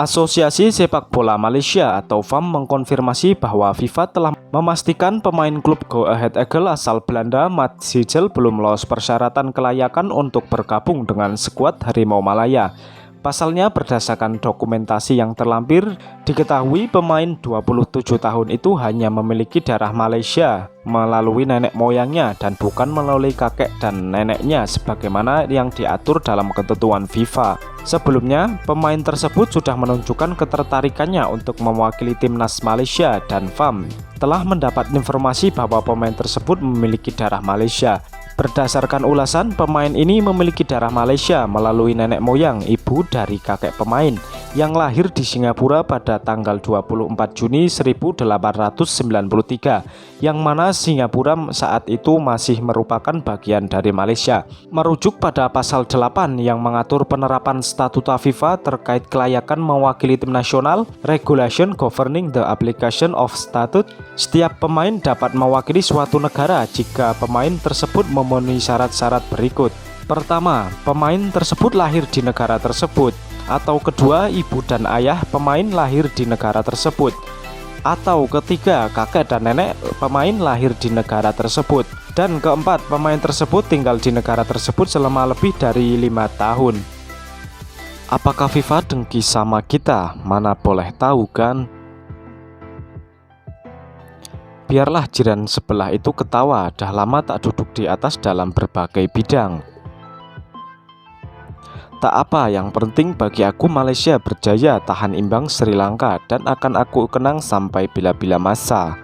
Asosiasi Sepak Bola Malaysia atau FAM mengkonfirmasi bahwa FIFA telah memastikan pemain klub Go Ahead Eagles asal Belanda Matt Sigel belum lolos persyaratan kelayakan untuk bergabung dengan skuad Harimau Malaya. Pasalnya, berdasarkan dokumentasi yang terlampir, diketahui pemain 27 tahun itu hanya memiliki darah Malaysia melalui nenek moyangnya dan bukan melalui kakek dan neneknya sebagaimana yang diatur dalam ketentuan FIFA. Sebelumnya, pemain tersebut sudah menunjukkan ketertarikannya untuk mewakili timnas Malaysia dan FAM telah mendapat informasi bahwa pemain tersebut memiliki darah Malaysia. Berdasarkan ulasan, pemain ini memiliki darah Malaysia melalui nenek moyang ibu dari kakek pemain yang lahir di Singapura pada tanggal 24 Juni 1893, yang mana Singapura saat itu masih merupakan bagian dari Malaysia. Merujuk pada pasal 8 yang mengatur penerapan statuta FIFA terkait kelayakan mewakili tim nasional, Regulation Governing the Application of Statute, setiap pemain dapat mewakili suatu negara jika pemain tersebut memenuhi syarat-syarat berikut. Pertama, pemain tersebut lahir di negara tersebut. Atau kedua, ibu dan ayah pemain lahir di negara tersebut. Atau ketiga, kakek dan nenek pemain lahir di negara tersebut. Dan keempat, pemain tersebut tinggal di negara tersebut selama lebih dari 5 tahun. Apakah FIFA dengki sama kita? Mana boleh tahu kan? Biarlah jiran sebelah itu ketawa, dah lama tak duduk di atas dalam berbagai bidang. Tak apa, yang penting bagi aku Malaysia berjaya tahan imbang Sri Lanka dan akan aku kenang sampai bila-bila masa.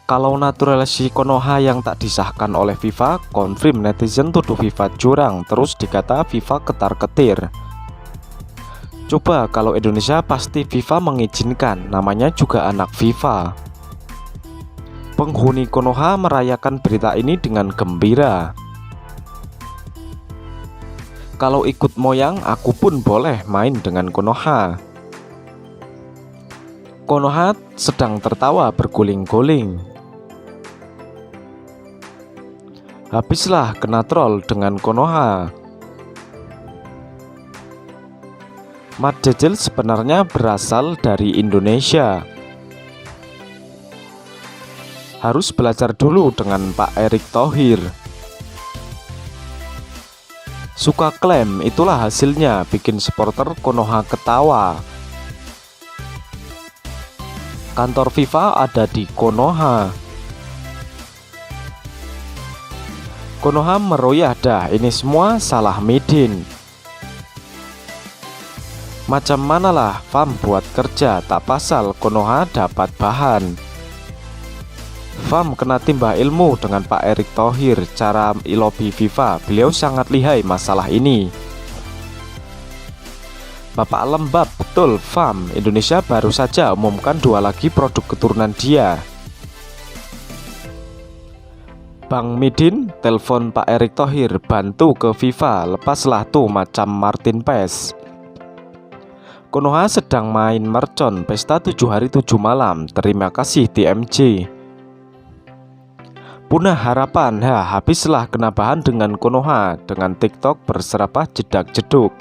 Kalau naturalisasi Konoha yang tak disahkan oleh FIFA, konfirm netizen tuduh FIFA curang, terus dikata FIFA ketar-ketir. Coba kalau Indonesia pasti FIFA mengizinkan, namanya juga anak FIFA. Penghuni Konoha merayakan berita ini dengan gembira. Kalau ikut moyang, aku pun boleh main dengan Konoha. Konoha sedang tertawa berguling-guling. Habislah kena troll dengan Konoha. Matt Sigel sebenarnya berasal dari Indonesia. Harus belajar dulu dengan Pak Erick Thohir. Suka klaim, itulah hasilnya bikin supporter Konoha ketawa. Kantor FIFA ada di Konoha. Konoha meroyah dah, ini semua salah Midin. Macam manalah FAM buat kerja, tak pasal Konoha dapat bahan. FAM kena timba ilmu dengan Pak Erick Thohir, cara lobby FIFA. Beliau sangat lihai masalah ini. Bapak lembab, betul FAM. Indonesia baru saja umumkan 2 lagi produk keturunan dia. Bang Midin, telepon Pak Erick Thohir, bantu ke FIFA, lepaslah tuh macam Martin Paes. Konoha sedang main mercon, pesta 7 hari 7 malam. Terima kasih TMJ. Punah harapan, habislah kena bahan dengan Konoha, dengan TikTok berserapah jedak-jeduk.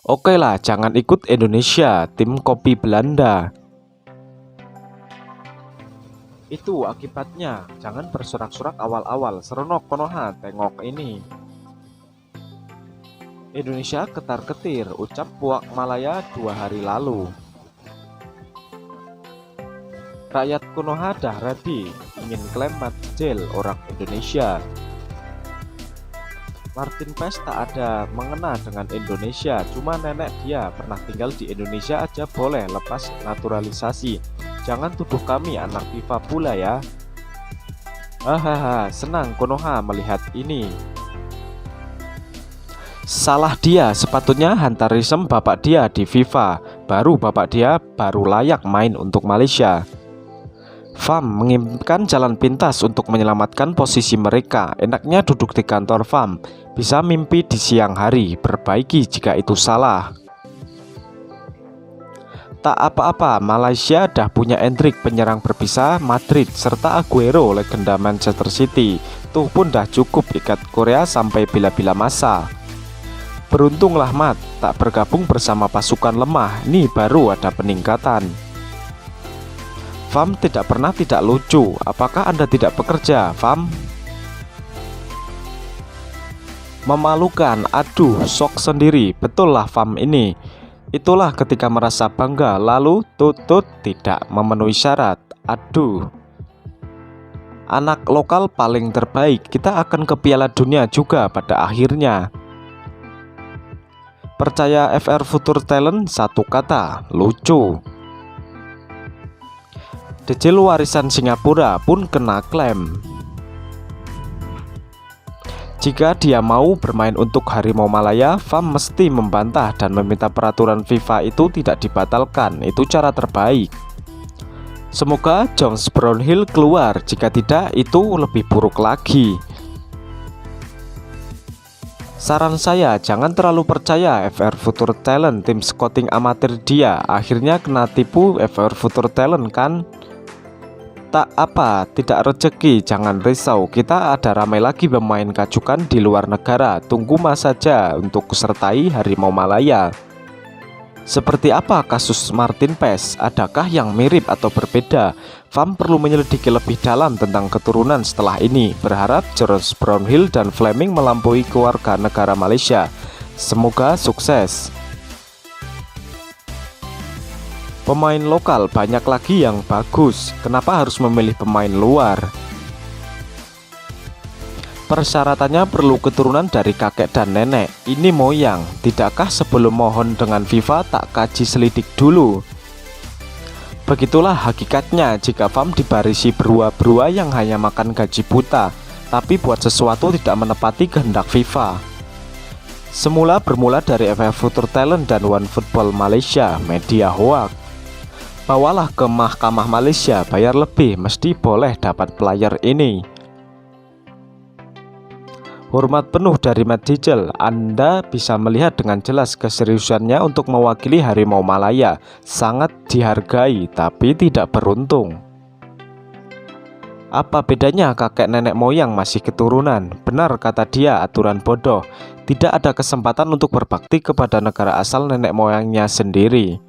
Oke lah, jangan ikut Indonesia, tim kopi Belanda. Itu akibatnya, jangan bersorak-sorak awal-awal. Seronok Konoha, tengok ini. Indonesia ketar-ketir, ucap Puak Malaya 2 hari lalu. Rakyat Konoha dah ready, ingin klaim Matt Sigel orang Indonesia. Martin Paes tak ada mengena dengan Indonesia, cuma nenek dia pernah tinggal di Indonesia aja boleh lepas naturalisasi. Jangan tuduh kami anak FIFA pula ya. Hahaha, senang Konoha melihat ini. Salah dia, sepatutnya hantarism bapak dia di FIFA. Baru bapak dia baru layak main untuk Malaysia. FAM menginginkan jalan pintas untuk menyelamatkan posisi mereka. Enaknya duduk di kantor FAM, bisa mimpi di siang hari, perbaiki jika itu salah. Tak apa-apa, Malaysia dah punya Endrick penyerang berpisah Madrid serta Aguero legenda Manchester City. Tuh pun dah cukup ikat Korea sampai bila-bila masa. Beruntunglah Mat, tak bergabung bersama pasukan lemah, nih baru ada peningkatan. Fam tidak pernah tidak lucu, apakah Anda tidak bekerja, Fam? Memalukan, aduh, sok sendiri, betul lah Fam ini. Itulah ketika merasa bangga, lalu tutut tidak memenuhi syarat, aduh. Anak lokal paling terbaik, kita akan ke Piala Dunia juga pada akhirnya. Percaya FR Future Talent, satu kata, lucu. Decil warisan Singapura pun kena klaim. Jika dia mau bermain untuk Harimau Malaya, Fam mesti membantah dan meminta peraturan FIFA itu tidak dibatalkan. Itu cara terbaik. Semoga Jones Brownhill keluar, jika tidak itu lebih buruk lagi. Saran saya, jangan terlalu percaya FR Future Talent, tim scouting amatir dia. Akhirnya kena tipu FR Future Talent kan? Tak apa, tidak rezeki, jangan risau. Kita ada ramai lagi pemain kacukan di luar negara. Tunggu mas saja untuk sertai Harimau Malaya. Seperti apa kasus Martin Paes? Adakah yang mirip atau berbeda? Fam perlu menyelidiki lebih dalam tentang keturunan setelah ini. Berharap Jones Brownhill dan Fleming melampaui keluarga negara Malaysia. Semoga sukses. Pemain lokal banyak lagi yang bagus. Kenapa harus memilih pemain luar? Persyaratannya perlu keturunan dari kakek dan nenek. Ini moyang. Tidakkah sebelum mohon dengan FIFA tak kaji selidik dulu? Begitulah hakikatnya jika Fam dibarisi berua-berua yang hanya makan gaji buta, tapi buat sesuatu tidak menepati kehendak FIFA. Semula bermula dari FF Future Talent dan OneFootball Malaysia, media hoak. Bawalah ke Mahkamah Malaysia, bayar lebih, mesti boleh dapat player ini. Hormat penuh dari Matt Dijel, Anda bisa melihat dengan jelas keseriusannya untuk mewakili Harimau Malaya. Sangat dihargai, tapi tidak beruntung. Apa bedanya kakek nenek moyang masih keturunan? Benar kata dia, aturan bodoh. Tidak ada kesempatan untuk berbakti kepada negara asal nenek moyangnya sendiri.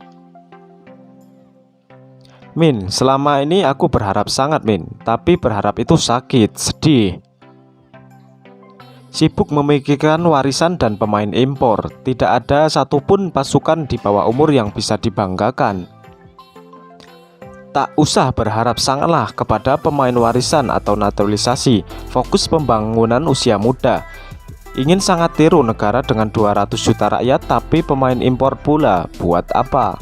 Min, selama ini aku berharap sangat Min, tapi berharap itu sakit, sedih. Sibuk memikirkan warisan dan pemain impor. Tidak ada satupun pasukan di bawah umur yang bisa dibanggakan. Tak usah berharap sangatlah kepada pemain warisan atau naturalisasi. Fokus pembangunan usia muda. Ingin sangat tiru negara dengan 200 juta rakyat tapi pemain impor pula. Buat apa?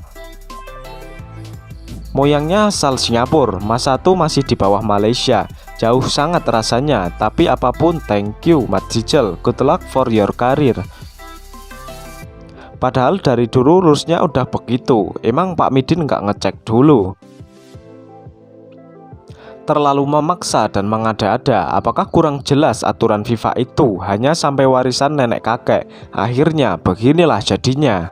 Moyangnya asal Singapura, Mas 1 masih di bawah Malaysia. Jauh sangat rasanya, tapi apapun thank you Matt Dijel, good luck for your career. Padahal dari dulu rulusnya udah begitu. Emang Pak Midin nggak ngecek dulu? Terlalu memaksa dan mengada-ada. Apakah kurang jelas aturan FIFA itu? Hanya sampai warisan nenek kakek. Akhirnya beginilah jadinya.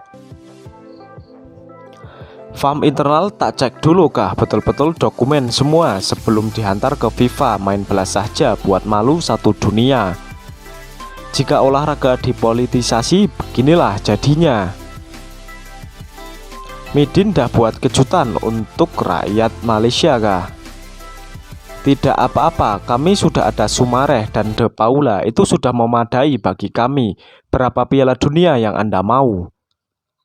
Fam internal tak cek dulu kah betul-betul dokumen semua sebelum dihantar ke FIFA? Main belas saja buat malu satu dunia. Jika olahraga dipolitisasi, beginilah jadinya. Midin dah buat kejutan untuk rakyat Malaysia kah? Tidak apa-apa, kami sudah ada Sumareh dan De Paula, itu sudah memadai bagi kami. Berapa Piala Dunia yang Anda mau?